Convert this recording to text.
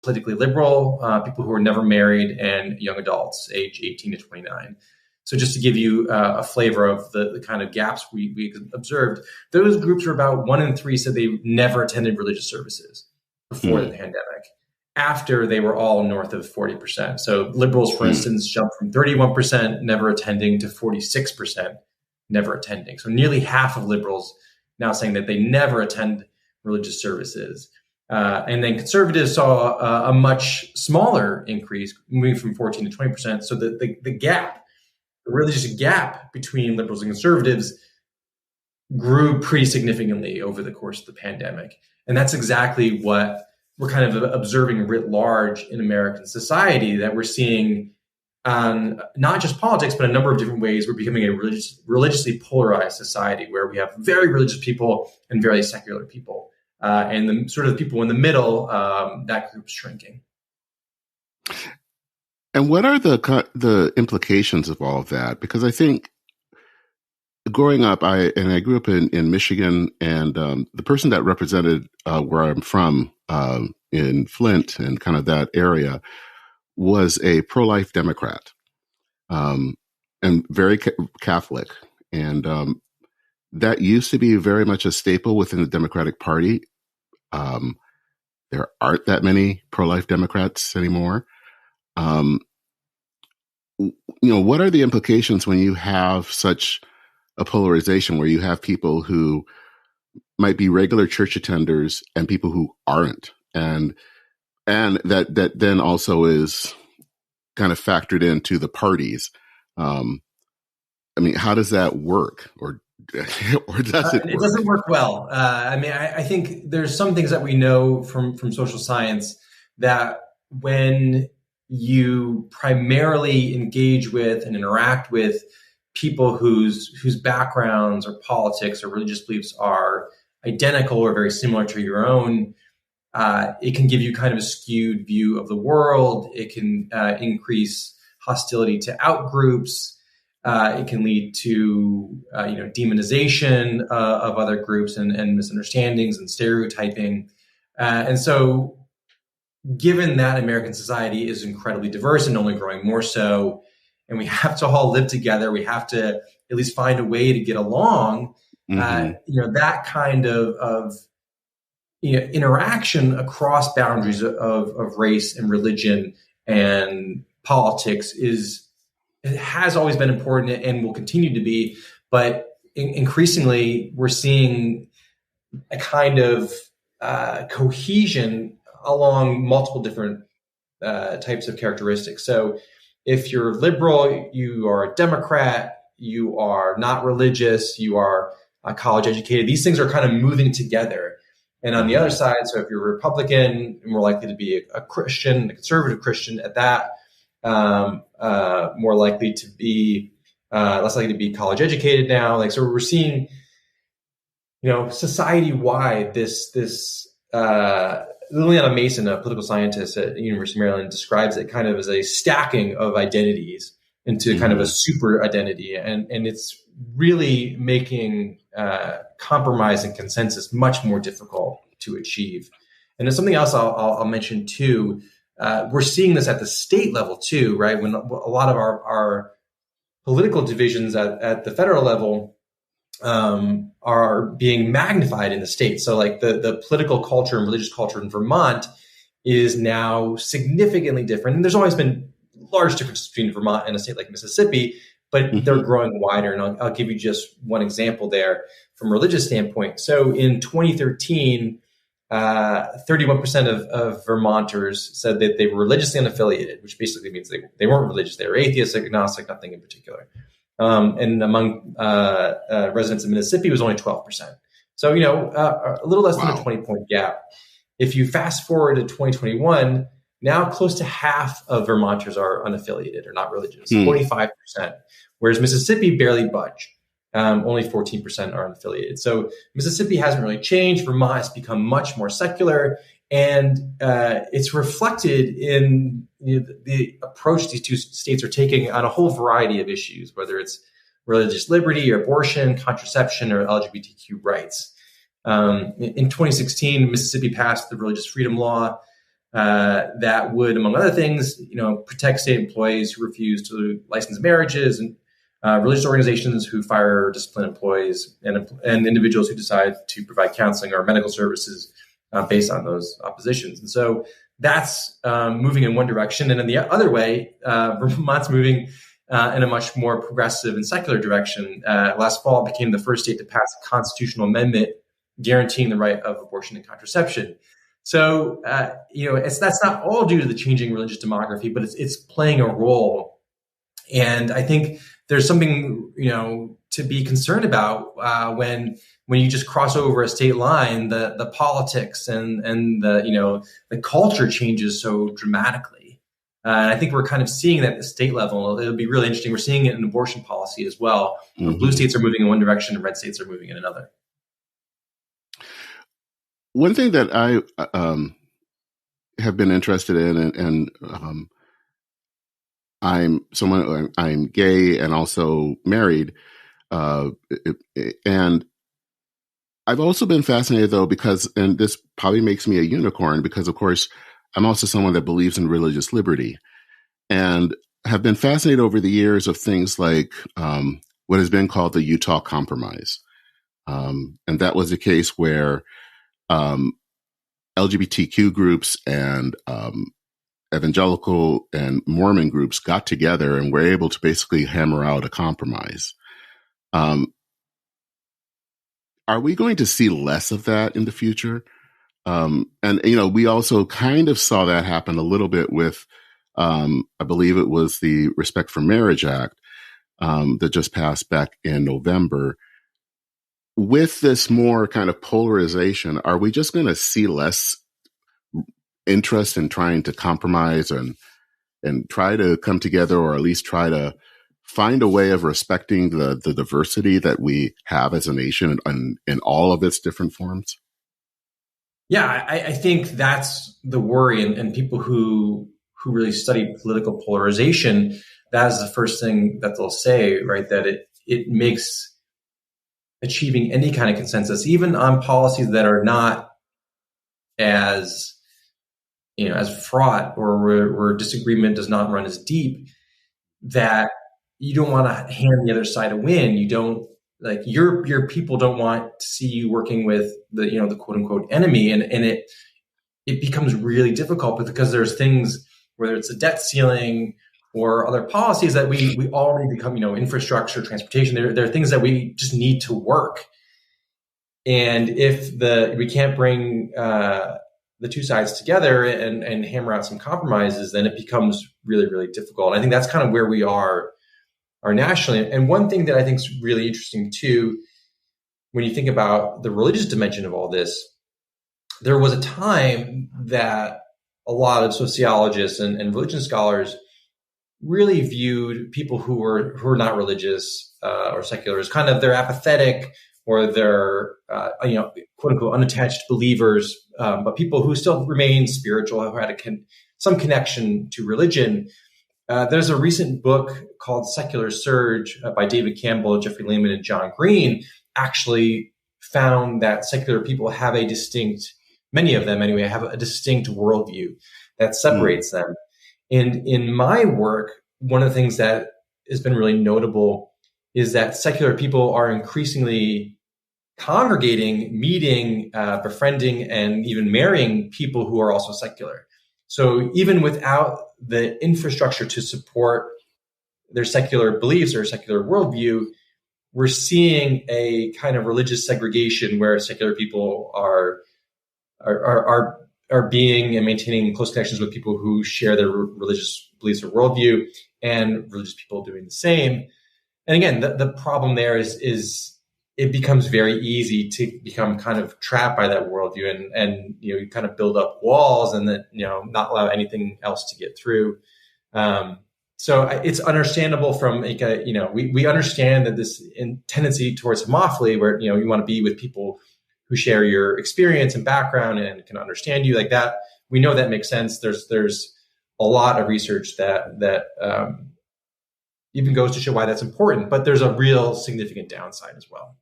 politically liberal, people who are never married, and young adults, age 18 to 29. So just to give you a flavor of the kind of gaps we observed, those groups are about 1 in 3 said they never attended religious services before the pandemic. After, they were all north of 40%. So liberals, for instance, jumped from 31% never attending to 46% never attending. So nearly half of liberals now saying that they never attend religious services. And then conservatives saw a much smaller increase, moving from 14 to 20%. So the gap, the religious gap between liberals and conservatives grew pretty significantly over the course of the pandemic. And that's exactly what we're kind of observing writ large in American society, that we're seeing not just politics, but a number of different ways. We're becoming a religiously polarized society where we have very religious people and very secular people. And the sort of people in the middle, that group's shrinking. And what are the implications of all of that? Because I think growing up, I grew up in Michigan, and the person that represented where I'm from in Flint and kind of that area was a pro-life Democrat, and very Catholic. And that used to be very much a staple within the Democratic Party. There aren't that many pro-life Democrats anymore. What are the implications when you have such a polarization where you have people who might be regular church attenders and people who aren't, and that then also is kind of factored into the parties? How does that work, or does it work? It doesn't work well. I think there's some things that we know from social science, that when you primarily engage with and interact with people whose backgrounds or politics or religious beliefs are identical or very similar to your own, it can give you kind of a skewed view of the world. It can increase hostility to outgroups. It can lead to demonization of other groups and misunderstandings and stereotyping. And so, given that American society is incredibly diverse and only growing more so, and we have to all live together, we have to at least find a way to get along. That kind of interaction across boundaries of race and religion and politics it has always been important and will continue to be, but increasingly we're seeing a kind of cohesion along multiple different types of characteristics. So if you're liberal, you are a Democrat, you are not religious, you are college educated, these things are kind of moving together. And on the other side, so if you're a Republican, you're more likely to be a Christian, a conservative Christian at that, more likely to be, less likely to be college educated now. So we're seeing, society-wide, this Liliana Mason, a political scientist at the University of Maryland, describes it kind of as a stacking of identities into kind of a super identity. And it's really making compromise and consensus much more difficult to achieve. And there's something else I'll mention too. We're seeing this at the state level too, right? When a lot of our political divisions at the federal level are being magnified in the state. So like the political culture and religious culture in Vermont is now significantly different. And there's always been large differences between Vermont and a state like Mississippi, but they're growing wider. And I'll give you just one example there from a religious standpoint. So in 2013, 31% of Vermonters said that they were religiously unaffiliated, which basically means they weren't religious. They were atheist, agnostic, nothing in particular. And among residents of Mississippi, it was only 12%. So, a little less than a 20-point gap. If you fast forward to 2021, now close to half of Vermonters are unaffiliated or not religious, 45%, whereas Mississippi barely budged. Only 14% are unaffiliated. So Mississippi hasn't really changed. Vermont has become much more secular, and it's reflected in the approach these two states are taking on a whole variety of issues, whether it's religious liberty or abortion, contraception, or LGBTQ rights. In 2016, Mississippi passed the Religious Freedom Law, that would, among other things, protect state employees who refuse to license marriages, and religious organizations who fire or discipline employees, and individuals who decide to provide counseling or medical services based on those oppositions. And so that's moving in one direction. And in the other way, Vermont's moving in a much more progressive and secular direction. Last fall, it became the first state to pass a constitutional amendment guaranteeing the right of abortion and contraception. So, that's not all due to the changing religious demography, but it's playing a role. And I think there's something, to be concerned about when you just cross over a state line. The politics and the culture changes so dramatically. And I think we're kind of seeing that at the state level. It'll be really interesting. We're seeing it in abortion policy as well. Mm-hmm. Blue states are moving in one direction and red states are moving in another. One thing that I have been interested in, and I'm gay and also married, and I've also been fascinated though and this probably makes me a unicorn because of course I'm also someone that believes in religious liberty, and have been fascinated over the years of things like what has been called the Utah Compromise, and that was a case where LGBTQ groups and evangelical and Mormon groups got together and were able to basically hammer out a compromise. Are we going to see less of that in the future? And we also kind of saw that happen a little bit with, I believe it was the Respect for Marriage Act that just passed back in November. With this more kind of polarization, are we just going to see less interest in trying to compromise and try to come together, or at least try to find a way of respecting the diversity that we have as a nation in all of its different forms? Yeah, I think that's the worry. And people who really study political polarization, that is the first thing that they'll say, right? That it makes achieving any kind of consensus, even on policies that are not as fraught, or where disagreement does not run as deep, that you don't want to hand the other side a win. You don't, like, your people don't want to see you working with the quote unquote enemy, and it becomes really difficult because there's things, whether it's a debt ceiling or other policies that we already become, infrastructure, transportation. There are things that we just need to work. And if we can't bring the two sides together and hammer out some compromises, then it becomes really, really difficult. And I think that's kind of where we are nationally. And one thing that I think is really interesting too, when you think about the religious dimension of all this, there was a time that a lot of sociologists and religion scholars really viewed people who were not religious or secular as kind of, they're apathetic, or they're quote unquote unattached believers, but people who still remain spiritual, who had some connection to religion. There's a recent book called Secular Surge by David Campbell, Jeffrey Lehman, and John Green, actually found that secular people have many of them anyway, have a distinct worldview that separates them. And in my work, one of the things that has been really notable is that secular people are increasingly congregating, meeting, befriending, and even marrying people who are also secular. So even without the infrastructure to support their secular beliefs or secular worldview, we're seeing a kind of religious segregation where secular people are being and maintaining close connections with people who share their religious beliefs or worldview, and religious people doing the same. And again, the problem there is it becomes very easy to become kind of trapped by that worldview, and you kind of build up walls and then not allow anything else to get through. So it's understandable from we understand that this tendency towards homophily, where you want to be with people who share your experience and background and can understand you like that. We know that makes sense. There's a lot of research that even goes to show why that's important, but there's a real significant downside as well.